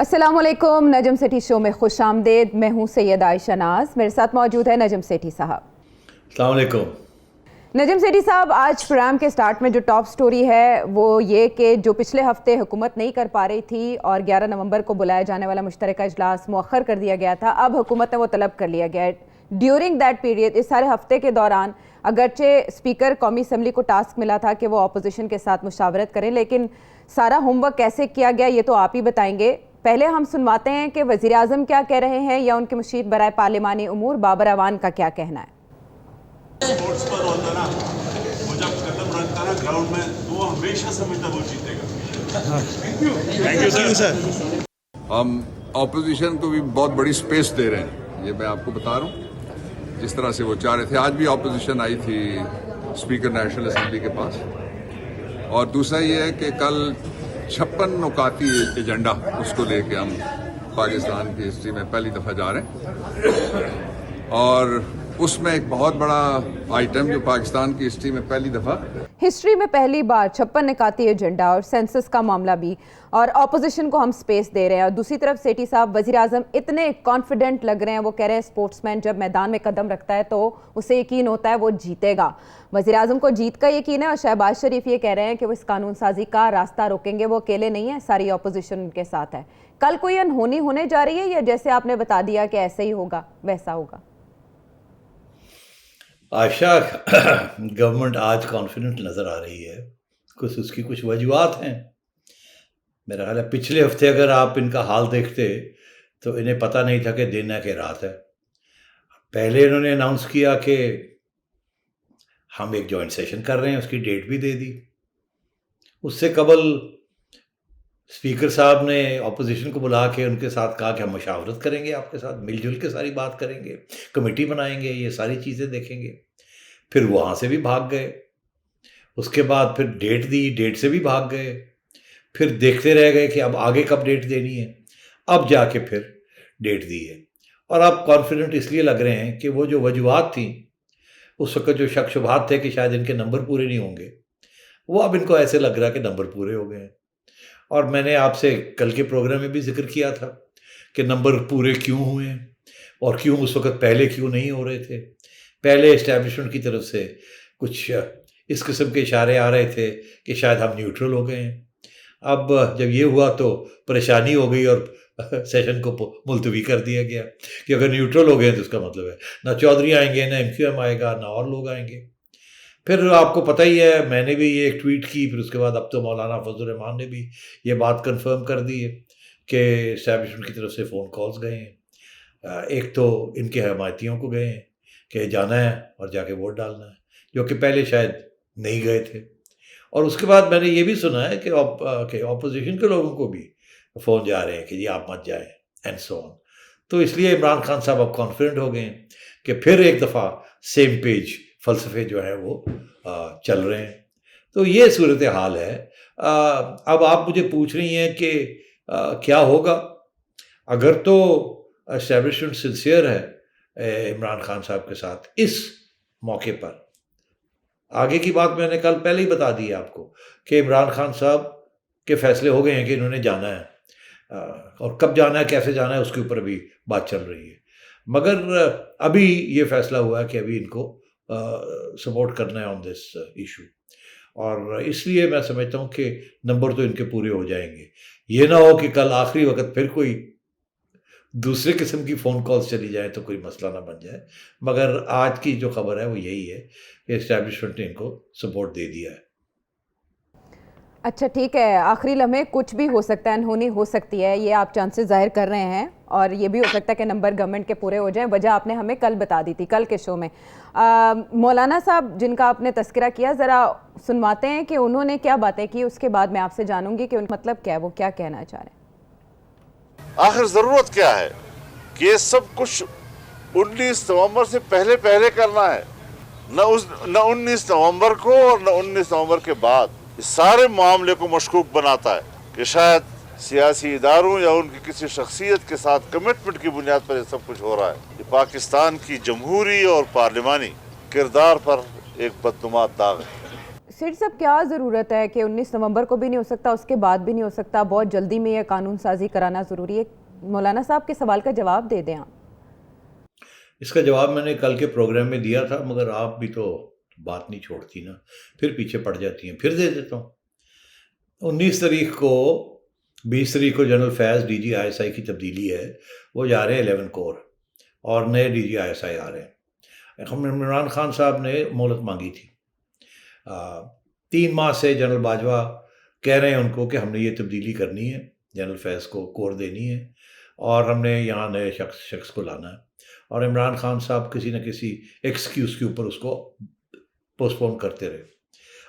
السلام علیکم، نجم سیٹھی شو میں خوش آمدید. میں ہوں سید عائشہ ناز، میرے ساتھ موجود ہے نجم سیٹھی صاحب. السلام علیکم. نجم سیٹھی صاحب، آج پروگرام کے سٹارٹ میں جو ٹاپ سٹوری ہے وہ یہ کہ جو پچھلے ہفتے حکومت نہیں کر پا رہی تھی اور 11 نومبر کو بلایا جانے والا مشترکہ اجلاس مؤخر کر دیا گیا تھا، اب حکومت نے وہ طلب کر لیا گیا ہے. ڈیورنگ دیٹ پیریڈ، اس سارے ہفتے کے دوران اگرچہ اسپیکر قومی اسمبلی کو ٹاسک ملا تھا کہ وہ اپوزیشن کے ساتھ مشاورت کریں، لیکن سارا ہوم ورک کیسے کیا گیا یہ تو آپ ہی بتائیں گے. پہلے ہم سنواتے ہیں کہ وزیر اعظم کیا کہہ رہے ہیں یا ان کے مشیر برائے پارلیمانی امور بابر اعوان کا کیا کہنا ہے. اسپورٹس پر ہوتا نا، وہ جب قدم رکھتا نا گراؤنڈ میں تو وہ ہمیشہ سمجھتا وہ جیتے گا. Thank you sir. ہم اپوزیشن کو بھی بہت بڑی سپیس دے رہے ہیں، یہ میں آپ کو بتا رہا ہوں. جس طرح سے وہ چاہ رہے تھے، آج بھی اپوزیشن آئی تھی اسپیکر نیشنل اسمبلی کے پاس. اور دوسرا یہ ہے کہ کل 56 نکاتی ایجنڈا، اس کو لے کے ہم پاکستان کی ہسٹری میں پہلی دفعہ جا رہے ہیں. اور اس میں ایک بہت بڑا آئٹم جو پاکستان کی ہسٹری میں پہلی بار 56 نکاتی ایجنڈا اور سینسس کا معاملہ بھی، اور اپوزیشن کو ہم سپیس دے رہے ہیں. اور دوسری طرف سیٹھی صاحب، وزیر اعظم اتنے کانفیڈنٹ لگ رہے ہیں، وہ کہہ رہے ہیں اسپورٹس مین جب میدان میں قدم رکھتا ہے تو اسے یقین ہوتا ہے وہ جیتے گا. وزیر اعظم کو جیت کا یقین ہے، اور شہباز شریف یہ کہہ رہے ہیں کہ وہ اس قانون سازی کا راستہ روکیں گے، وہ اکیلے نہیں ہیں، ساری اپوزیشن ان کے ساتھ ہے. کل کوئی انہونی ہونے جا رہی ہے یا جیسے آپ نے بتا دیا کہ ایسے ہی ہوگا ویسا ہوگا؟ عائشہ، گورنمنٹ آج کانفیڈنٹ نظر آ رہی ہے. اس کی کچھ وجوہات ہیں. میرا خیال ہے پچھلے ہفتے اگر آپ ان کا حال دیکھتے تو انہیں پتہ نہیں تھا کہ دن ہے کہ رات ہے. پہلے انہوں نے اناؤنس کیا کہ ہم ایک جوائنٹ سیشن کر رہے ہیں، اس کی ڈیٹ بھی دے دی. اس سے قبل اسپیکر صاحب نے اپوزیشن کو بلا کے ان کے ساتھ کہا کہ ہم مشاورت کریں گے، آپ کے ساتھ مل جل کے ساری بات کریں گے، کمیٹی بنائیں گے، یہ ساری چیزیں دیکھیں گے. پھر وہاں سے بھی بھاگ گئے. اس کے بعد پھر ڈیٹ دی، ڈیٹ سے بھی بھاگ گئے. پھر دیکھتے رہ گئے کہ اب آگے کب ڈیٹ دینی ہے. اب جا کے پھر ڈیٹ دی ہے. اور اب کانفیڈنٹ اس لیے لگ رہے ہیں کہ وہ جو وجوہات تھیں اس وقت، جو شک شبہات تھے کہ شاید ان کے نمبر پورے نہیں ہوں گے، وہ اب ان کو ایسے لگ رہا کہ نمبر پورے ہو گئے ہیں. اور میں نے آپ سے کل کے پروگرام میں بھی ذکر کیا تھا کہ نمبر پورے کیوں ہوئے ہیں اور کیوں اس وقت پہلے کیوں نہیں ہو رہے تھے. پہلے اسٹیبلشمنٹ کی طرف سے کچھ اس قسم کے اشارے آ رہے تھے کہ شاید ہم نیوٹرل ہو گئے ہیں. اب جب یہ ہوا تو پریشانی ہو گئی اور سیشن کو ملتوی کر دیا گیا کہ اگر نیوٹرل ہو گئے تو اس کا مطلب ہے نہ چودھری آئیں گے، نہ ایم کیو ایم آئے گا، نہ اور لوگ آئیں گے. پھر آپ کو پتہ ہی ہے، میں نے بھی یہ ایک ٹویٹ کی، پھر اس کے بعد اب تو مولانا فضل الرحمان نے بھی یہ بات کنفرم کر دی ہے کہ اسٹیبلشمنٹ کی طرف سے فون کالز گئے ہیں. ایک تو ان کے حمایتیوں کو گئے ہیں کہ جانا ہے اور جا کے ووٹ ڈالنا ہے، جو کہ پہلے شاید نہیں گئے تھے. اور اس کے بعد میں نے یہ بھی سنا ہے کہ اپوزیشن کے لوگوں کو بھی فون جا رہے ہیں کہ جی آپ مت جائیں اینڈ سو آن. تو اس لیے عمران خان صاحب اب کانفیڈنٹ ہو گئے ہیں کہ پھر ایک دفعہ سیم پیج فلسفے جو ہیں وہ چل رہے ہیں. تو یہ صورتحال ہے. اب آپ مجھے پوچھ رہی ہیں کہ کیا ہوگا. اگر تو اسٹیبلشمنٹ سنسیئر ہے عمران خان صاحب کے ساتھ اس موقع پر، آگے کی بات میں نے کل پہلے ہی بتا دی آپ کو کہ عمران خان صاحب کے فیصلے ہو گئے ہیں کہ انہوں نے جانا ہے، اور کب جانا ہے، کیسے جانا ہے، اس کے اوپر ابھی بات چل رہی ہے. مگر ابھی یہ فیصلہ ہوا ہے کہ ابھی ان کو سپورٹ کرنا ہے آن دس ایشو. اور اس لیے میں سمجھتا ہوں کہ نمبر تو ان کے پورے ہو جائیں گے. یہ نہ ہو کہ کل آخری وقت پھر کوئی دوسرے قسم کی فون کالز چلی جائیں تو کوئی مسئلہ نہ بن جائے. مگر آج کی جو خبر ہے وہ یہی ہے کہ اسٹیبلشمنٹ نے ان کو سپورٹ دے دیا ہے. اچھا ٹھیک ہے، آخری لمحے کچھ بھی ہو سکتا ہے، انہونی ہو سکتی ہے، یہ آپ چانسز ظاہر کر رہے ہیں. اور یہ بھی ہو سکتا ہے کہ نمبر گورنمنٹ کے پورے ہو جائیں. وجہ آپ نے ہمیں کل بتا دی تھی، کل کے شو میں. مولانا صاحب جن کا آپ نے تذکرہ کیا، ذرا سنواتے ہیں کہ انہوں نے کیا باتیں کی، اس کے بعد میں آپ سے جانوں گی کہ ان مطلب کیا ہے، وہ کیا کہنا چاہ رہے ہیں. آخر ضرورت کیا ہے کہ یہ سب کچھ 19 نومبر سے پہلے کرنا ہے؟ نہ 19 نومبر کو اور نہ 19 نومبر کے بعد. اس سارے معاملے کو مشکوک بناتا ہے کہ شاید سیاسی اداروں یا ان کی کسی شخصیت کے ساتھ کمٹمنٹ کی بنیاد پر یہ سب کچھ ہو رہا ہے. یہ پاکستان کی جمہوری اور پارلیمانی کردار پر ایک بدنما داغ ہے. سیٹھی صاحب کیا ضرورت ہے کہ 19 نومبر کو بھی نہیں ہو سکتا, اس کے بعد بھی نہیں ہو سکتا, بہت جلدی میں یہ قانون سازی کرانا ضروری ہے؟ مولانا صاحب کے سوال کا جواب دے دیں آپ. اس کا جواب میں نے کل کے پروگرام میں دیا تھا, مگر آپ بھی تو بات نہیں چھوڑتی نا, پھر پیچھے پڑ جاتی ہیں. پھر دے دیتا ہوں. 19 تاریخ کو 20 تاریخ کو general Faiz D G I S I کی تبدیلی ہے, وہ جا رہے ہیں 11 کور اور نئے ڈی جی آئی ایس آئی آ رہے ہیں. عمران خان صاحب نے مہلت مانگی تھی 3 ماہ سے. جنرل باجوہ کہہ رہے ہیں ان کو کہ ہم نے یہ تبدیلی کرنی ہے, جنرل فیض کو کور دینی ہے اور ہم نے یہاں نئے شخص کو لانا ہے. اور عمران خان صاحب کسی نہ کسی ایکسکیوز کے اوپر اس کو پوسٹ پون کرتے رہے.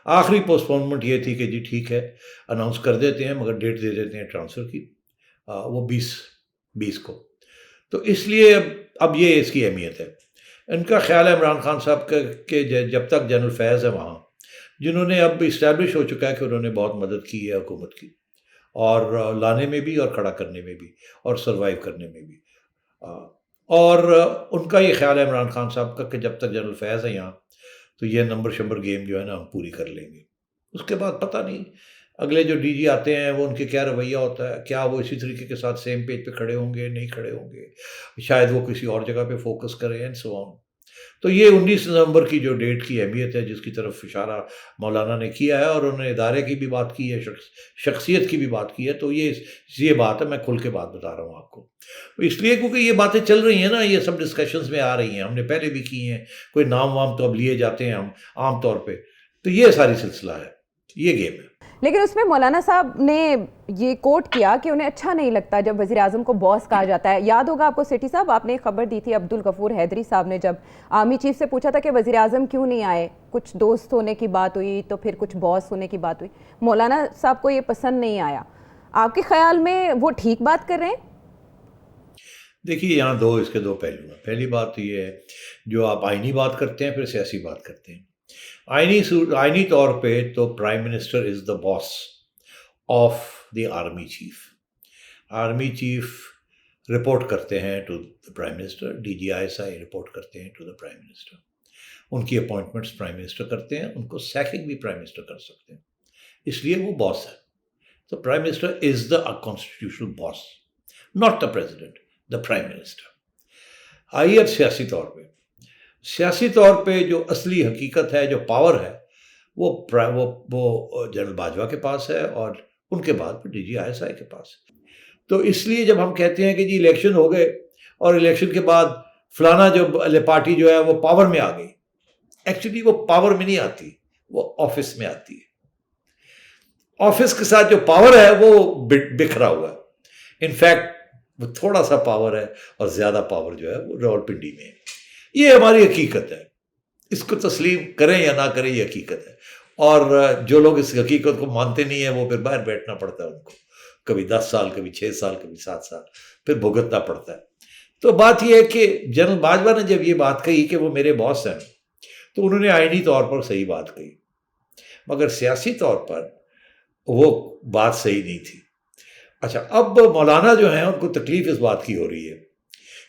آخری پوسٹ پونمنٹ یہ تھی کہ جی ٹھیک ہے اناؤنس کر دیتے ہیں, مگر ڈیٹ دے دیتے ہیں ٹرانسفر کی, وہ 20 کو. تو اس لیے اب یہ اس کی اہمیت ہے. ان کا خیال ہے عمران خان صاحب کا کہ جب تک جنرل فیض ہے وہاں, جنہوں نے اب اسٹیبلش ہو چکا ہے کہ انہوں نے بہت مدد کی ہے حکومت کی, اور لانے میں بھی اور کھڑا کرنے میں بھی اور سروائیو کرنے میں بھی, اور ان کا یہ خیال ہے عمران خان صاحب کا کہ جب تک جنرل فیض ہے یہاں تو یہ نمبر شمبر گیم جو ہے نا ہم پوری کر لیں گے. اس کے بعد پتہ نہیں اگلے جو ڈی جی آتے ہیں وہ ان کے کیا رویہ ہوتا ہے, کیا وہ اسی طریقے کے ساتھ سیم پیج پہ کھڑے ہوں گے, نہیں کھڑے ہوں گے, شاید وہ کسی اور جگہ پہ فوکس کریں اینڈ سو آن. تو یہ 19 نومبر کی جو ڈیٹ کی اہمیت ہے جس کی طرف اشارہ مولانا نے کیا ہے, اور انہوں نے ادارے کی بھی بات کی ہے, شخصیت کی بھی بات کی ہے, تو یہ بات ہے. میں کھل کے بات بتا رہا ہوں آپ کو, اس لیے کیونکہ یہ باتیں چل رہی ہیں نا, یہ سب ڈسکشنز میں آ رہی ہیں, ہم نے پہلے بھی کی ہیں, کوئی نام وام تو اب لیے جاتے ہیں ہم عام طور پہ. تو یہ ساری سلسلہ ہے, یہ گیم ہے. لیکن اس میں مولانا صاحب نے یہ کوٹ کیا کہ انہیں اچھا نہیں لگتا جب وزیر اعظم کو باس کہا جاتا ہے. یاد ہوگا آپ کو سیٹھی صاحب, آپ نے ایک خبر دی تھی عبدالغفور حیدری صاحب نے, جب آرمی چیف سے پوچھا تھا کہ وزیر اعظم کیوں نہیں آئے, کچھ دوست ہونے کی بات ہوئی تو پھر کچھ باس ہونے کی بات ہوئی. مولانا صاحب کو یہ پسند نہیں آیا. آپ کے خیال میں وہ ٹھیک بات کر رہے ہیں؟ دیکھیے یہاں اس کے دو پہلو ہیں. پہلی بات تو یہ ہے جو آپ آئینی بات کرتے ہیں, پھر سیاسی بات کرتے ہیں. آئینی طور پہ تو prime minister is the boss of the army chief. Army chief report کرتے ہیں to the prime minister, D G I S I report کرتے ہیں ٹو دا پرائم منسٹر. ان کی اپوائنٹمنٹس پرائم منسٹر کرتے ہیں, ان کو سیکنگ بھی پرائم منسٹر کر سکتے ہیں, اس لیے وہ باس ہے. تو prime minister is the constitutional boss, not the president, the prime minister. آئیے اب سیاسی طور پہ جو اصلی حقیقت ہے, جو پاور ہے, وہ جنرل باجوہ کے پاس ہے, اور ان کے بعد ڈی جی آئی ایس آئی کے پاس ہے. تو اس لیے جب ہم کہتے ہیں کہ جی الیکشن ہو گئے اور الیکشن کے بعد فلانا جو پارٹی جو ہے وہ پاور میں آ گئی, ایکچولی وہ پاور میں نہیں آتی, وہ آفس میں آتی ہے. آفس کے ساتھ جو پاور ہے وہ بکھرا ہوا ہے. انفیکٹ وہ تھوڑا سا پاور ہے اور زیادہ پاور جو ہے وہ راولپنڈی میں ہے. یہ ہماری حقیقت ہے, اس کو تسلیم کریں یا نہ کریں, یہ حقیقت ہے. اور جو لوگ اس حقیقت کو مانتے نہیں ہیں وہ پھر باہر بیٹھنا پڑتا ہے ان کو, کبھی 10 سال, کبھی 6 سال, کبھی 7 سال, پھر بھگتنا پڑتا ہے. تو بات یہ ہے کہ جنرل باجوہ نے جب یہ بات کہی کہ وہ میرے باس ہیں, تو انہوں نے آئینی طور پر صحیح بات کہی, مگر سیاسی طور پر وہ بات صحیح نہیں تھی. اچھا, اب مولانا جو ہیں ان کو تکلیف اس بات کی ہو رہی ہے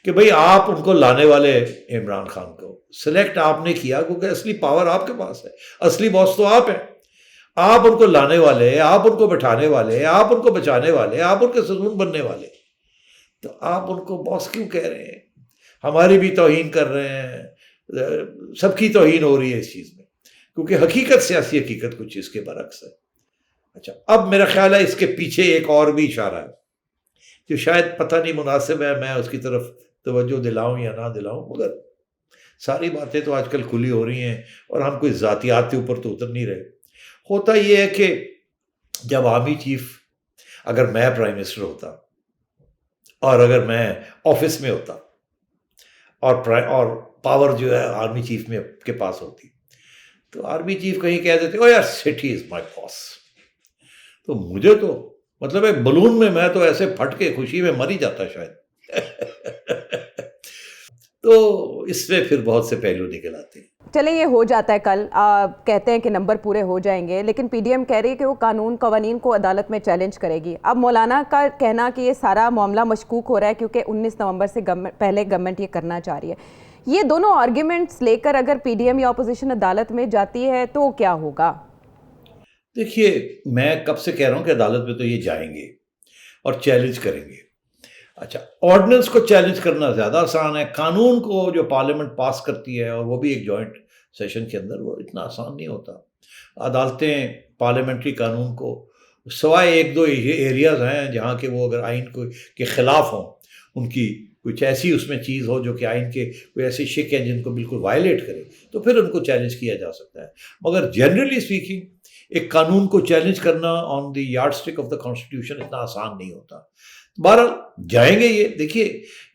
کہ بھئی آپ ان کو لانے والے عمران خان کو سلیکٹ آپ نے کیا, کیونکہ اصلی پاور آپ کے پاس ہے, اصلی باس تو آپ ہیں. آپ ان کو لانے والے, آپ ان کو بٹھانے والے, آپ ان کو بچانے والے, آپ ان کے ستون بننے والے, تو آپ ان کو باس کیوں کہہ رہے ہیں؟ ہماری بھی توہین کر رہے ہیں, سب کی توہین ہو رہی ہے اس چیز میں, کیونکہ حقیقت, سیاسی حقیقت کچھ اس کے برعکس ہے. اچھا, اب میرا خیال ہے اس کے پیچھے ایک اور بھی اشارہ ہے جو شاید پتہ نہیں مناسب ہے میں اس کی طرف توجہ دلاؤں یا نہ دلاؤں, مگر ساری باتیں تو آج کل کھلی ہو رہی ہیں اور ہم کوئی ذاتیات کے اوپر تو اتر نہیں رہے. ہوتا یہ ہے کہ جب آرمی چیف, اگر میں پرائم منسٹر ہوتا اور اگر میں آفس میں ہوتا اور پاور جو ہے آرمی چیف میں کے پاس ہوتی, تو آرمی چیف کہیں کہہ دیتے او یار سٹی از مائی باس, تو مجھے تو مطلب ہے بلون میں تو ایسے پھٹ کے خوشی میں مر ہی جاتا شاید. تو اس میں پھر بہت سے پہلو نکل آتے ہیں. چلے یہ ہو جاتا ہے کل, کہتے ہیں کہ نمبر پورے ہو جائیں گے, لیکن پی ڈی ایم کہہ رہی ہے کہ وہ قوانین کو عدالت میں چیلنج کرے گی. اب مولانا کا کہنا کہ یہ سارا معاملہ مشکوک ہو رہا ہے کیونکہ 19 نومبر سے پہلے گورنمنٹ یہ کرنا چاہ رہی ہے. یہ دونوں آرگیومنٹس لے کر اگر پی ڈی ایم یا اپوزیشن عدالت میں جاتی ہے تو کیا ہوگا؟ دیکھیے میں کب سے کہہ رہا ہوں کہ عدالت میں تو یہ جائیں گے اور چیلنج کریں گے. اچھا آرڈیننس کو چیلنج کرنا زیادہ آسان ہے، قانون کو جو پارلیمنٹ پاس کرتی ہے اور وہ بھی ایک جوائنٹ سیشن کے اندر، وہ اتنا آسان نہیں ہوتا. عدالتیں پارلیمنٹری قانون کو سوائے ایک دو ایریاز ہیں جہاں کہ وہ اگر آئین کے خلاف ہوں، ان کی کچھ ایسی اس میں چیز ہو جو کہ آئین کے کوئی ایسی شک ہیں جن کو بالکل وائلیٹ کرے، تو پھر ان کو چیلنج کیا جا سکتا ہے. مگر جنرلی اسپیکنگ ایک قانون کو چیلنج کرنا on the yardstick of the constitution اتنا آسان نہیں ہوتا. بہرحال جائیں گے. یہ دیکھیے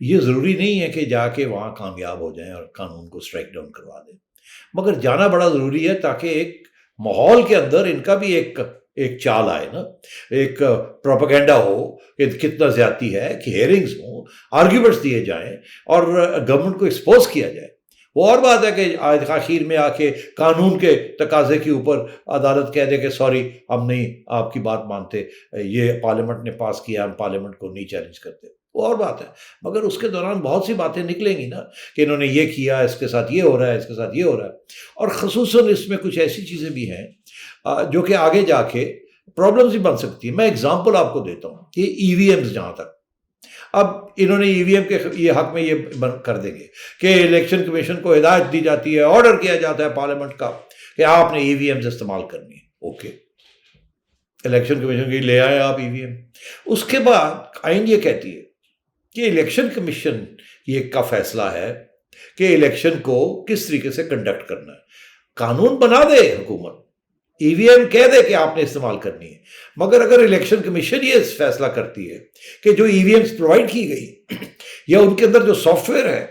یہ ضروری نہیں ہے کہ جا کے وہاں کامیاب ہو جائیں اور قانون کو اسٹرائک ڈاؤن کروا دیں، مگر جانا بڑا ضروری ہے تاکہ ایک ماحول کے اندر ان کا بھی ایک چال آئے نا، ایک پروپیگنڈا ہو کہ کتنا زیادتی ہے، کہ ہیئرنگز ہوں، آرگیومنٹس دیے جائیں اور گورنمنٹ کو ایکسپوز کیا جائے. وہ اور بات ہے کہ آخر میں آ کے قانون کے تقاضے کے اوپر عدالت کہہ دے کہ سوری ہم نہیں آپ کی بات مانتے، یہ پارلیمنٹ نے پاس کیا، ہم پارلیمنٹ کو نہیں چیلنج کرتے، وہ اور بات ہے. مگر اس کے دوران بہت سی باتیں نکلیں گی نا کہ انہوں نے یہ کیا، اس کے ساتھ یہ ہو رہا ہے، اس کے ساتھ یہ ہو رہا ہے. اور خصوصاً اس میں کچھ ایسی چیزیں بھی ہیں جو کہ آگے جا کے پرابلمز بھی بن سکتی ہیں. میں اگزامپل آپ کو دیتا ہوں کہ ای وی ایمز جہاں تک، اب انہوں نے ای وی ایم کے یہ حق میں یہ کر دیں گے کہ الیکشن کمیشن کو ہدایت دی جاتی ہے، آرڈر کیا جاتا ہے پارلیمنٹ کا کہ آپ نے ای وی ایمز استعمال کرنی ہے. اوکے، الیکشن کمیشن کی لے آئے آپ ای وی ایم. اس کے بعد آئین یہ کہتی ہے کہ الیکشن کمیشن یہ کا فیصلہ ہے کہ الیکشن کو کس طریقے سے کنڈکٹ کرنا ہے. قانون بنا دے حکومت، ای وی ایم کہہ دے کہ آپ نے استعمال کرنی ہے، مگر اگر الیکشن کمیشن یہ فیصلہ کرتی ہے کہ جو ای وی ایمز پرووائڈ کی گئی یا ان کے اندر جو سافٹ ویئر ہے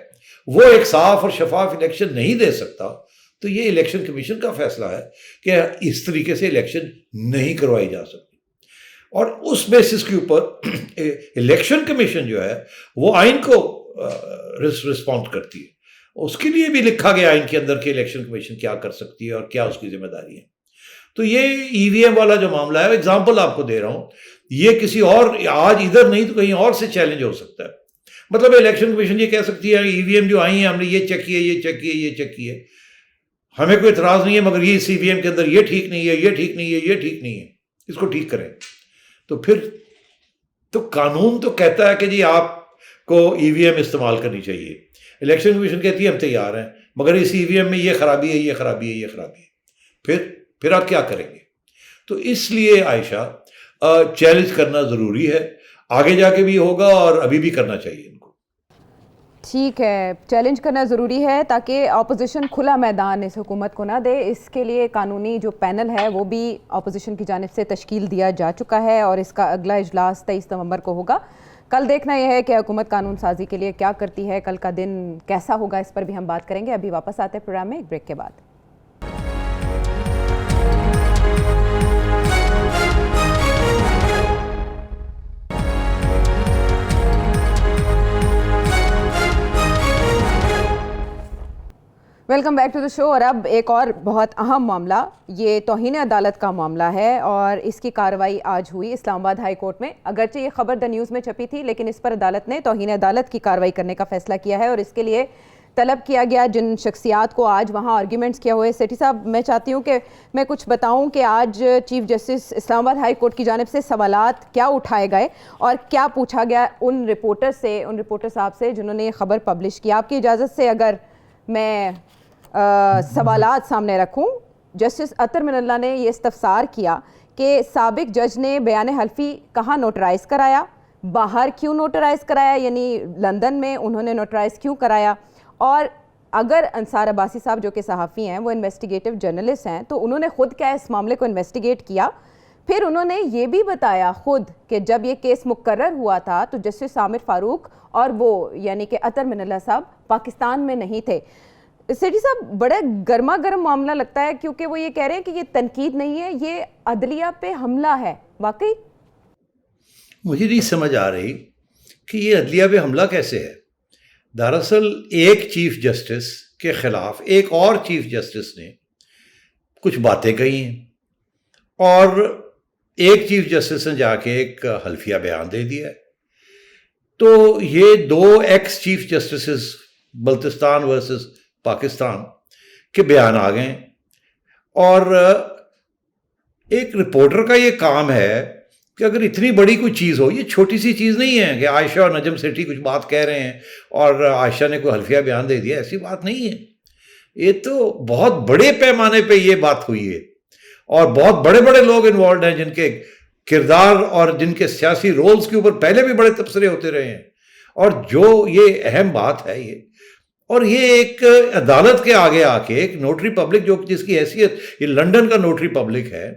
وہ ایک صاف اور شفاف الیکشن نہیں دے سکتا، تو یہ الیکشن کمیشن کا فیصلہ ہے کہ اس طریقے سے الیکشن نہیں کروائی جا سکتی. اور اس بیسس کے اوپر الیکشن کمیشن جو ہے وہ آئین کو رسپونڈ کرتی ہے. اس کے لیے بھی لکھا گیا آئین کے اندر کہ الیکشن کمیشن کیا کر سکتی ہے اور کیا اس کی ذمہ داری ہے. تو یہ ای وی ایم والا جو معاملہ ہے، اگزامپل آپ کو دے رہا ہوں، یہ کسی اور آج ادھر نہیں تو کہیں اور سے چیلنج ہو سکتا ہے. مطلب الیکشن کمیشن یہ کہہ سکتی ہے ای وی ایم جو آئی ہیں ہم نے یہ چیک کیے، یہ چیک کیے، یہ چیک کیے، ہمیں کوئی اعتراض نہیں ہے، مگر یہ سی وی ایم کے اندر یہ ٹھیک نہیں ہے، یہ ٹھیک نہیں ہے، یہ ٹھیک نہیں ہے، اس کو ٹھیک کریں. تو پھر تو قانون تو کہتا ہے کہ جی آپ کو ای وی ایم استعمال کرنی چاہیے، الیکشن کمیشن کہتی ہے ہم تیار ہیں، مگر اس ای وی ایم میں یہ خرابی ہے، یہ خرابی ہے، یہ خرابی ہے. پھر آپ کیا کریں گے؟ تو اس لیے عائشہ چیلنج کرنا ضروری ہے، آگے جا کے بھی ہوگا اور ابھی بھی کرنا چاہیے ان کو. ٹھیک ہے، چیلنج کرنا ضروری ہے تاکہ اپوزیشن کھلا میدان اس حکومت کو نہ دے. اس کے لیے قانونی جو پینل ہے وہ بھی اپوزیشن کی جانب سے تشکیل دیا جا چکا ہے اور اس کا اگلا اجلاس 23 نومبر کو ہوگا. کل دیکھنا یہ ہے کہ حکومت قانون سازی کے لیے کیا کرتی ہے، کل کا دن کیسا ہوگا، اس پر بھی ہم بات کریں گے. ابھی واپس آتے ہیں پروگرام میں ایک بریک کے بعد. ویلکم بیک ٹو دا شو. اور اب ایک اور بہت اہم معاملہ، یہ توہین عدالت کا معاملہ ہے اور اس کی کارروائی آج ہوئی اسلام آباد ہائی کورٹ میں. اگرچہ یہ خبر دا نیوز میں چھپی تھی لیکن اس پر عدالت نے توہین عدالت کی کارروائی کرنے کا فیصلہ کیا ہے اور اس کے لیے طلب کیا گیا جن شخصیات کو آج وہاں آرگیومنٹس کیا ہوئے. سیٹھی صاحب میں چاہتی ہوں کہ میں کچھ بتاؤں کہ آج چیف جسٹس اسلام آباد ہائی کورٹ کی جانب سے سوالات کیا اٹھائے گئے اور کیا پوچھا گیا ان رپورٹر صاحب سے جنہوں نے یہ خبر پبلش کی. آپ کی اجازت سے اگر میں سوالات سامنے رکھوں. جسٹس اطہر من اللہ نے یہ استفسار کیا کہ سابق جج نے بیان حلفی کہاں نوٹرائز کرایا، باہر کیوں نوٹرائز کرایا، یعنی لندن میں انہوں نے نوٹرائز کیوں کرایا، اور اگر انصار عباسی صاحب جو کہ صحافی ہیں وہ انویسٹیگیٹو جرنلسٹ ہیں تو انہوں نے خود کیا اس معاملے کو انویسٹیگیٹ کیا. پھر انہوں نے یہ بھی بتایا خود کہ جب یہ کیس مقرر ہوا تھا تو جسٹس عامر فاروق اور وہ یعنی کہ اطہر من اللہ صاحب پاکستان میں نہیں تھے. سیٹھی صاحب بڑا گرما گرم معاملہ لگتا ہے کیونکہ وہ یہ کہہ رہے ہیں کہ یہ تنقید نہیں ہے، یہ عدلیہ پہ حملہ ہے. واقعی مجھے نہیں سمجھ آ رہی کہ یہ عدلیہ پہ حملہ کیسے ہے. دراصل ایک چیف جسٹس کے خلاف ایک اور چیف جسٹس نے کچھ باتیں کہی ہیں اور ایک چیف جسٹس نے جا کے ایک حلفیہ بیان دے دیا ہے. تو یہ دو ex chief justices Baltistan versus Pakistan کے بیان آ گئے اور ایک رپورٹر کا یہ کام ہے کہ اگر اتنی بڑی کوئی چیز ہو، یہ چھوٹی سی چیز نہیں ہے کہ عائشہ اور نجم سیٹھی کچھ بات کہہ رہے ہیں اور عائشہ نے کوئی حلفیہ بیان دے دیا، ایسی بات نہیں ہے. یہ تو بہت بڑے پیمانے پہ یہ بات ہوئی ہے اور بہت بڑے بڑے لوگ انوالوڈ ہیں جن کے کردار اور جن کے سیاسی رولز کے اوپر پہلے بھی بڑے تبصرے ہوتے رہے ہیں. اور جو یہ اہم بات ہے یہ، اور یہ ایک عدالت کے آگے آ کے ایک نوٹری پبلک جو جس کی حیثیت یہ لنڈن کا نوٹری پبلک ہے،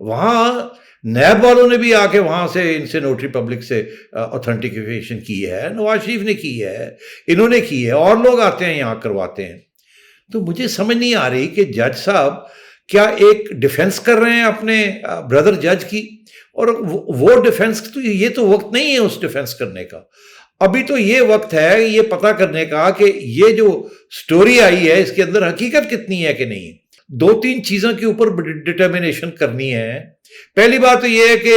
وہاں نیب والوں نے بھی آ کے وہاں سے ان سے نوٹری پبلک سے اوتھینٹیکیشن کی ہے، نواز شریف نے کی ہے، انہوں نے کی ہے، اور لوگ آتے ہیں یہاں کرواتے ہیں. تو مجھے سمجھ نہیں آ رہی کہ جج صاحب کیا ایک ڈیفنس کر رہے ہیں اپنے بردر جج کی، اور وہ ڈیفنس تو یہ تو وقت نہیں ہے اس ڈیفنس کرنے کا. ابھی تو یہ وقت ہے یہ پتہ کرنے کا کہ یہ جو سٹوری آئی ہے اس کے اندر حقیقت کتنی ہے کہ نہیں. دو تین چیزوں کے اوپر ڈٹرمنیشن کرنی ہے. پہلی بات تو یہ ہے کہ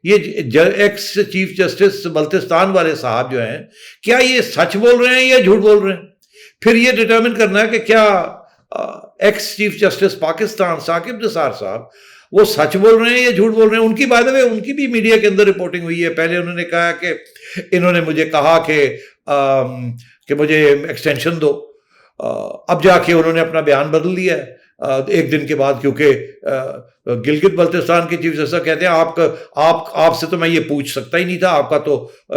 یہ ایکس چیف جسٹس بلتستان والے صاحب جو ہیں کیا یہ سچ بول رہے ہیں یا جھوٹ بول رہے ہیں. پھر یہ ڈٹرمن کرنا ہے کہ کیا ex chief justice Pakistan Saqib Nisar صاحب وہ سچ بول رہے ہیں یا جھوٹ بول رہے ہیں. ان کی بات ہے ان کی بھی میڈیا کے اندر رپورٹنگ ہوئی ہے. پہلے انہوں نے کہا کہ انہوں نے مجھے کہا کہ مجھے ایکسٹینشن دو. اب جا کے انہوں نے اپنا بیان بدل دیا ہے ایک دن کے بعد، کیونکہ گلگت بلتستان کے چیف جسٹس کہتے ہیں آپ سے تو میں یہ پوچھ سکتا ہی نہیں تھا، آپ کا تو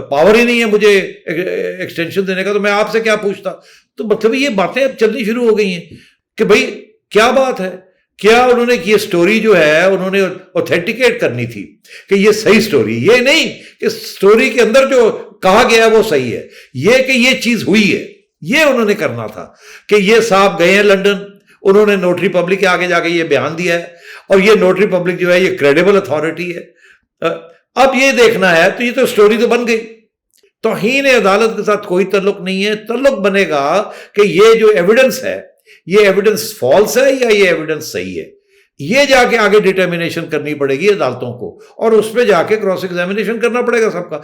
پاور ہی نہیں ہے مجھے ایکسٹینشن دینے کا، تو میں آپ سے کیا پوچھتا. تو مطلب یہ باتیں اب چلنی شروع ہو گئی ہیں کہ بھائی کیا بات ہے. کیا انہوں نے یہ سٹوری جو ہے انہوں نے اوتھینٹیکیٹ کرنی تھی کہ یہ صحیح سٹوری، یہ نہیں کہ سٹوری کے اندر جو کہا گیا ہے وہ صحیح ہے، یہ کہ یہ چیز ہوئی ہے، یہ انہوں نے کرنا تھا. کہ یہ صاحب گئے ہیں لنڈن، انہوں نے نوٹری پبلک کے آگے جا کے یہ بیان دیا ہے، اور یہ نوٹری پبلک جو ہے یہ کریڈیبل اتھارٹی ہے. اب یہ دیکھنا ہے، تو یہ تو سٹوری تو بن گئی. توہین عدالت کے ساتھ کوئی تعلق نہیں ہے. تعلق بنے گا کہ یہ جو ایویڈنس ہے یہ ایویڈنس فالس ہے یا یہ ایویڈنس صحیح ہے. یہ جا کے آگے ڈٹرمنیشن کرنی پڑے گی عدالتوں کو، اور اس پہ جا کے کراس ایگزامینیشن کرنا پڑے گا سب کا.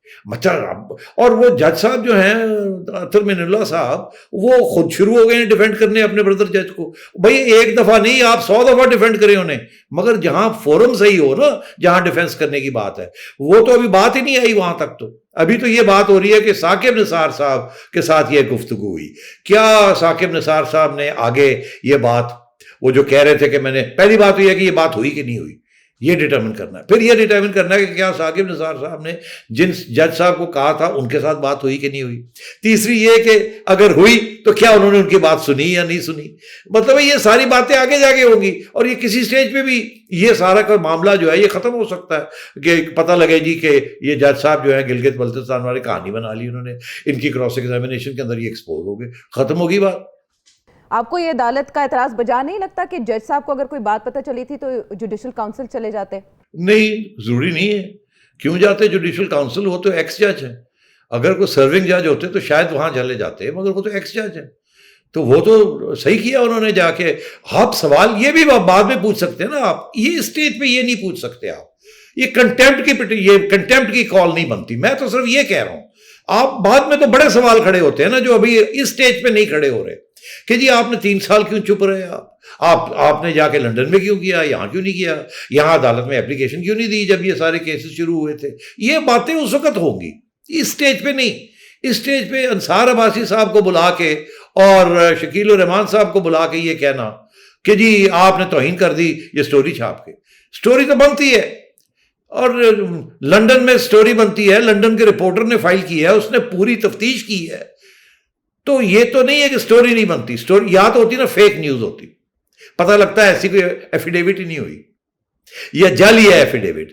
اور وہ جج صاحب جو ہیں اطہر من اللہ صاحب، وہ خود شروع ہو گئے ہیں ڈیفینڈ کرنے اپنے بردر جج کو. بھائی ایک دفعہ نہیں، آپ 100 دفعہ ڈیفینڈ کریں انہیں، مگر جہاں فورم صحیح ہو نا، جہاں ڈیفینس کرنے کی بات ہے، وہ تو ابھی بات ہی نہیں آئی وہاں تک. تو ابھی تو یہ بات ہو رہی ہے کہ ثاقب نثار صاحب کے ساتھ یہ گفتگو ہوئی. کیا ثاقب نثار صاحب نے آگے یہ بات، وہ جو کہہ رہے تھے کہ میں نے، پہلی بات یہ ہے کہ یہ بات ہوئی کہ نہیں ہوئی، یہ ڈٹرمن کرنا ہے. پھر یہ ڈٹرمن کرنا ہے کہ کیا ثاقب نثار صاحب نے جن جج صاحب کو کہا تھا ان کے ساتھ بات ہوئی کہ نہیں ہوئی. تیسری یہ کہ اگر ہوئی تو کیا انہوں نے ان کی بات سنی یا نہیں سنی. مطلب یہ ساری باتیں آگے جا کے ہوں گی، اور یہ کسی سٹیج پہ بھی یہ سارا کا معاملہ جو ہے یہ ختم ہو سکتا ہے کہ پتہ لگے جی کہ یہ جج صاحب جو ہے گلگت بلتستان والے کہانی بنا لی انہوں نے، ان کی کراس ایگزامینیشن کے اندر یہ ایکسپوز ہو گئے، ختم ہوگی بات. آپ کو یہ عدالت کا اعتراض بجا نہیں لگتا کہ جج صاحب کو اگر کوئی بات پتہ چلی تھی تو جوڈیشل کاؤنسل چلے جاتے؟ نہیں، ضروری نہیں ہے. کیوں جاتے جوڈیشل کاؤنسل؟ وہ تو ایکس جج ہیں. اگر کوئی سرونگ جج ہوتے تو شاید وہاں چلے جاتے، مگر وہ تو ایکس جج ہیں. تو وہ تو صحیح کیا انہوں نے جا کے. آپ سوال یہ بھی بعد میں پوچھ سکتے ہیں نا، آپ یہ اسٹیج پہ یہ نہیں پوچھ سکتے. آپ یہ کنٹیمپٹ کی کال نہیں بنتی. میں تو صرف یہ کہہ رہا ہوں، آپ بعد میں تو بڑے سوال کھڑے ہوتے ہیں نا جو ابھی اس اسٹیج پہ نہیں کھڑے ہو رہے کہ جی آپ نے 3 سال کیوں چپ رہے. آپ نے جا کے لنڈن میں کیوں کیا، یہاں کیوں نہیں کیا، یہاں عدالت میں اپلیکیشن کیوں نہیں دی جب یہ سارے کیسز شروع ہوئے تھے. یہ باتیں اس وقت ہوں گی، اس اسٹیج پہ نہیں. اس اسٹیج پہ انصار عباسی صاحب کو بلا کے اور شکیل الرحمان صاحب کو بلا کے یہ کہنا کہ جی آپ نے توہین کر دی یہ سٹوری چھاپ کے. سٹوری تو بنتی ہے، اور لنڈن میں سٹوری بنتی ہے، لنڈن کے رپورٹر نے فائل کی ہے، اس نے پوری تفتیش کی ہے. تو یہ تو نہیں ہے کہ سٹوری نہیں بنتی. سٹوری یا تو ہوتی نا فیک نیوز ہوتی، پتہ لگتا ہے ایسی کوئی ایفیڈیوٹ ہی نہیں ہوئی یا جعلی ہے ایفیڈیوٹ.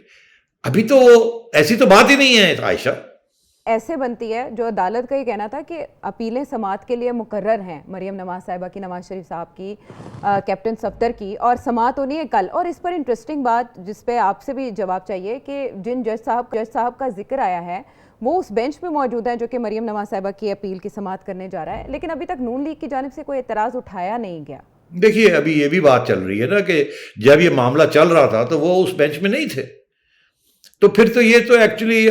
ابھی تو ایسی تو بات ہی نہیں ہے عائشہ. ایسے بنتی ہے جو عدالت کا یہ کہنا تھا کہ اپیلیں سماعت کے لیے مقرر ہیں، مریم نواز صاحبہ کی، نواز شریف صاحب کی، کیپٹن صفدر کی، اور سماعت ہونی ہے کل. اور اس پر انٹرسٹنگ بات جس پہ آپ سے بھی جواب چاہیے کہ جن جج صاحب کا ذکر آیا ہے وہ اس بینچ پہ موجود ہیں جو کہ مریم نواز صاحبہ کی اپیل کی سماعت کرنے جا رہا ہے، لیکن ابھی تک نون لیگ کی جانب سے کوئی اعتراض اٹھایا نہیں گیا. دیکھیے ابھی یہ بھی بات چل رہی ہے نا کہ جب یہ معاملہ چل رہا تھا تو وہ اس بینچ میں نہیں تھے. تو پھر تو یہ تو ایکچولی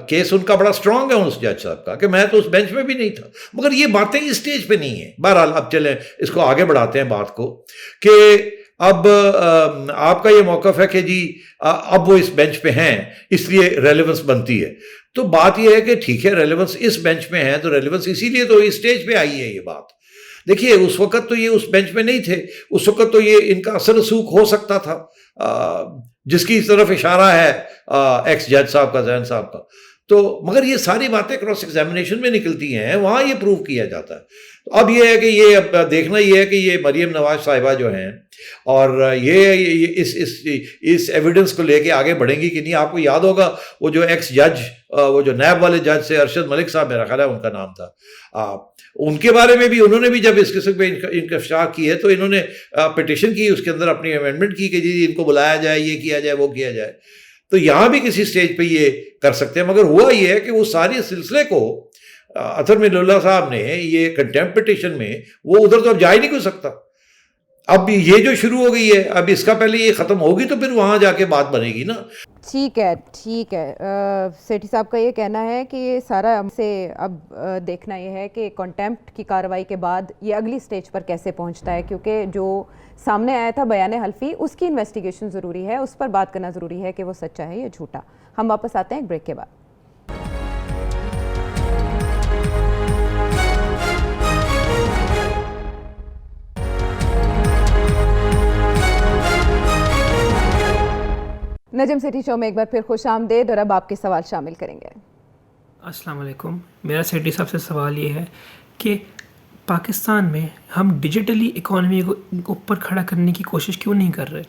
کیس ان کا بڑا اسٹرانگ ہے اس جج صاحب کا کہ میں تو اس بینچ میں بھی نہیں تھا. مگر یہ باتیں اس اسٹیج پہ نہیں ہیں. بہرحال اب چلیں اس کو آگے بڑھاتے ہیں بات کو کہ اب آپ کا یہ موقف ہے کہ جی اب وہ اس بینچ پہ ہیں اس لیے ریلیونس بنتی ہے. تو بات یہ ہے کہ ٹھیک ہے ریلیونس اس بینچ پہ ہیں تو ریلیونس اسی لیے تو اس اسٹیج پہ آئی ہے یہ بات. دیکھیے اس وقت تو یہ اس بینچ پہ نہیں تھے, اس وقت تو یہ ان کا اثر رسوخ ہو سکتا تھا جس کی طرف اشارہ ہے ایکس جج صاحب کا, زین صاحب کا. تو مگر یہ ساری باتیں کراس ایگزامینیشن میں نکلتی ہیں, وہاں یہ پروو کیا جاتا ہے. تو اب یہ ہے کہ یہ اب دیکھنا یہ ہے کہ یہ مریم نواز صاحبہ جو ہیں اور یہ اس ایویڈنس کو لے کے آگے بڑھیں گی کہ نہیں. آپ کو یاد ہوگا وہ جو ایکس جج, وہ جو نیب والے جج سے ارشد ملک صاحب میرا خیال ہے ان کا نام تھا, ان کے بارے میں بھی انہوں نے بھی جب اس قسم پہ انکشاف کی ہے تو انہوں نے پٹیشن کی, اس کے اندر اپنی امینڈمنٹ کی کہ جی ان کو بلایا جائے, یہ کیا جائے, وہ کیا جائے. تو یہاں بھی کسی سٹیج پہ یہ کر سکتے ہیں. مگر ہوا یہ ہے کہ وہ ساری سلسلے کو اطہر من اللہ صاحب نے یہ کنٹیمپٹ پٹیشن میں وہ ادھر تو اب جا ہی نہیں کوئی سکتا. اب یہ جو شروع ہو گئی ہے, اب اس کا پہلے یہ ختم ہوگی تو پھر وہاں جا کے بات بنے گی نا. ٹھیک ہے سیٹھی صاحب کا یہ کہنا ہے کہ یہ سارا سے اب دیکھنا یہ ہے کہ کنٹیمپٹ کی کارروائی کے بعد یہ اگلی سٹیج پر کیسے پہنچتا ہے, کیونکہ جو سامنے آیا تھا بیان حلفی اس کی انویسٹیگیشن ضروری ہے, اس پر بات کرنا ضروری ہے کہ وہ سچا ہے یا جھوٹا. ہم واپس آتے ہیں ایک بریک کے بعد. نجم سیٹھی شو میں ایک بار پھر خوش آمدید, اور اب آپ کے سوال شامل کریں گے. السلام علیکم. میرا سیٹھی صاحب سے سوال یہ ہے کہ پاکستان میں ہم ڈیجیٹلی اکانومی کو اوپر کھڑا کرنے کی کوشش کیوں نہیں کر رہے؟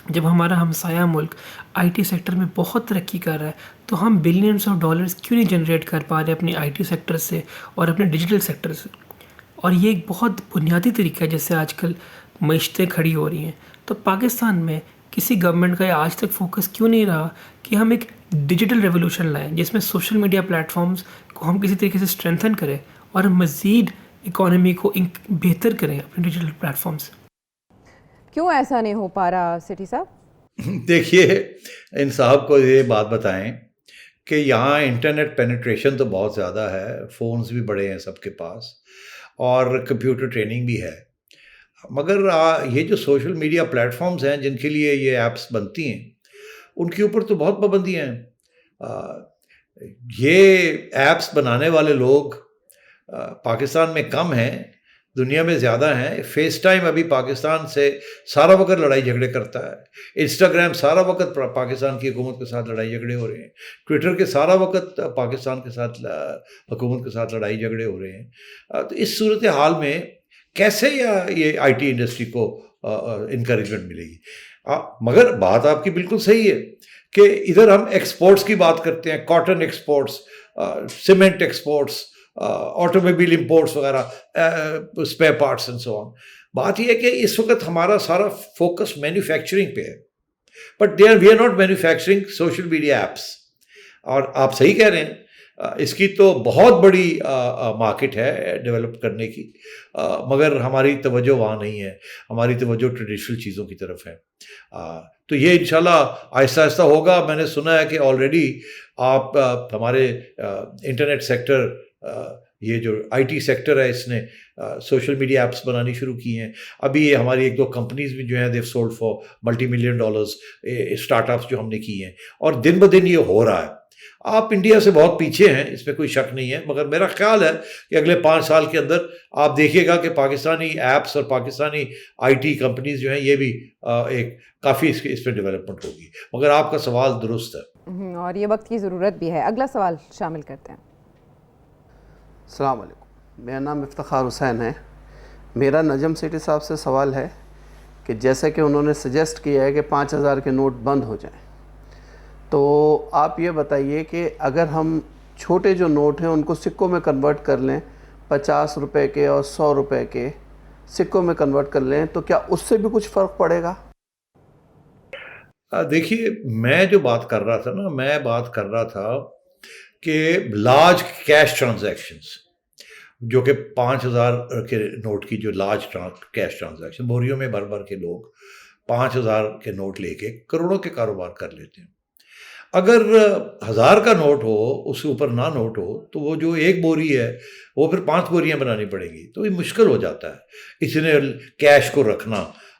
جب ہمارا ہمسایہ ملک آئی ٹی سیکٹر میں بہت ترقی کر رہا ہے تو ہم بلینس آف ڈالرز کیوں نہیں جنریٹ کر پا رہے اپنی آئی ٹی سیکٹر سے اور اپنے ڈیجیٹل سیکٹر سے؟ اور یہ ایک بہت بنیادی طریقہ ہے جس سے آج کل معیشتیں کھڑی ہو رہی ہیں. تو پاکستان میں کسی گورنمنٹ کا یہ آج تک فوکس کیوں نہیں رہا کہ ہم ایک ڈیجیٹل ریولوشن لائیں جس میں سوشل میڈیا پلیٹ فارمز کو ہم کسی طریقے سے اسٹرینتھن کریں اور مزید اکانومی کو بہتر کریں اپنے ڈیجیٹل پلیٹ فارمز؟ کیوں ایسا نہیں ہو پا رہا سیٹھی صاحب؟ دیکھیے ان صاحب کو یہ بات بتائیں کہ یہاں انٹرنیٹ پینیٹریشن تو بہت زیادہ ہے, فونز بھی بڑے ہیں سب کے پاس اور کمپیوٹر ٹریننگ بھی ہے, مگر یہ جو سوشل میڈیا پلیٹ فارمز ہیں جن کے لیے یہ ایپس بنتی ہیں ان کے اوپر تو بہت پابندیاں ہیں. یہ ایپس بنانے والے لوگ پاکستان میں کم ہیں, دنیا میں زیادہ ہیں. فیس ٹائم ابھی پاکستان سے سارا وقت لڑائی جھگڑے کرتا ہے, انسٹاگرام سارا وقت پاکستان کی حکومت کے ساتھ لڑائی جھگڑے ہو رہے ہیں, ٹویٹر کے سارا وقت پاکستان کے ساتھ حکومت کے ساتھ لڑائی جھگڑے ہو رہے ہیں. تو اس صورتحال میں کیسے یہ آئی ٹی انڈسٹری کو انکریجمنٹ ملے گی؟ مگر بات آپ کی بالکل صحیح ہے کہ ادھر ہم ایکسپورٹس کی بات کرتے ہیں, cotton exports, cement exports, auto mobile imports وغیرہ, اسپیئر پارٹس اینڈ سو آن. بات یہ ہے کہ اس وقت ہمارا سارا فوکس مینوفیکچرنگ پہ ہے, but we are not manufacturing social media apps. اور آپ صحیح کہہ رہے ہیں, اس کی تو بہت بڑی مارکیٹ ہے ڈیولپ کرنے کی, مگر ہماری توجہ وہاں نہیں ہے, ہماری توجہ ٹریڈیشنل چیزوں کی طرف ہے. تو یہ انشاءاللہ آہستہ آہستہ ہوگا. میں نے سنا ہے کہ آلریڈی آپ ہمارے انٹرنیٹ سیکٹر, یہ جو آئی ٹی سیکٹر ہے اس نے سوشل میڈیا ایپس بنانی شروع کی ہیں. ابھی یہ ہماری ایک دو کمپنیز بھی جو ہیں they've sold for multi million dollars, startups جو ہم نے کی ہیں, اور دن بدن یہ ہو رہا ہے. آپ انڈیا سے بہت پیچھے ہیں, اس میں کوئی شک نہیں ہے, مگر میرا خیال ہے کہ اگلے 5 سال کے اندر آپ دیکھیے گا کہ پاکستانی ایپس اور پاکستانی آئی ٹی کمپنیز جو ہیں یہ بھی ایک کافی اس پہ ڈیولپمنٹ ہوگی. مگر آپ کا سوال درست ہے اور یہ وقت کی ضرورت بھی ہے. اگلا سوال شامل کرتے ہیں. السلام علیکم, میرا نام افتخار حسین ہے. میرا نجم سیٹھی صاحب سے سوال ہے کہ جیسے کہ انہوں نے سجیسٹ کیا ہے کہ 5000 کے نوٹ بند ہو جائیں, تو آپ یہ بتائیے کہ اگر ہم چھوٹے جو نوٹ ہیں ان کو سکوں میں کنورٹ کر لیں, 50 روپے کے اور 100 روپے کے سکوں میں کنورٹ کر لیں, تو کیا اس سے بھی کچھ فرق پڑے گا؟ دیکھیے میں جو بات کر رہا تھا نا, میں بات کر رہا تھا کہ لارج کیش ٹرانزیکشنز, جو کہ 5000 کے نوٹ کی جو لارج کیش ٹرانزیکشن, بوریوں میں بھر کے لوگ 5000 کے نوٹ لے کے کروڑوں کے کاروبار کر لیتے ہیں. اگر 1000 کا نوٹ ہو, اس کے اوپر نہ نوٹ ہو, تو وہ جو ایک بوری ہے وہ پھر 5 بوریاں بنانی پڑیں گی, تو یہ مشکل ہو جاتا ہے اتنے کیش کو رکھنا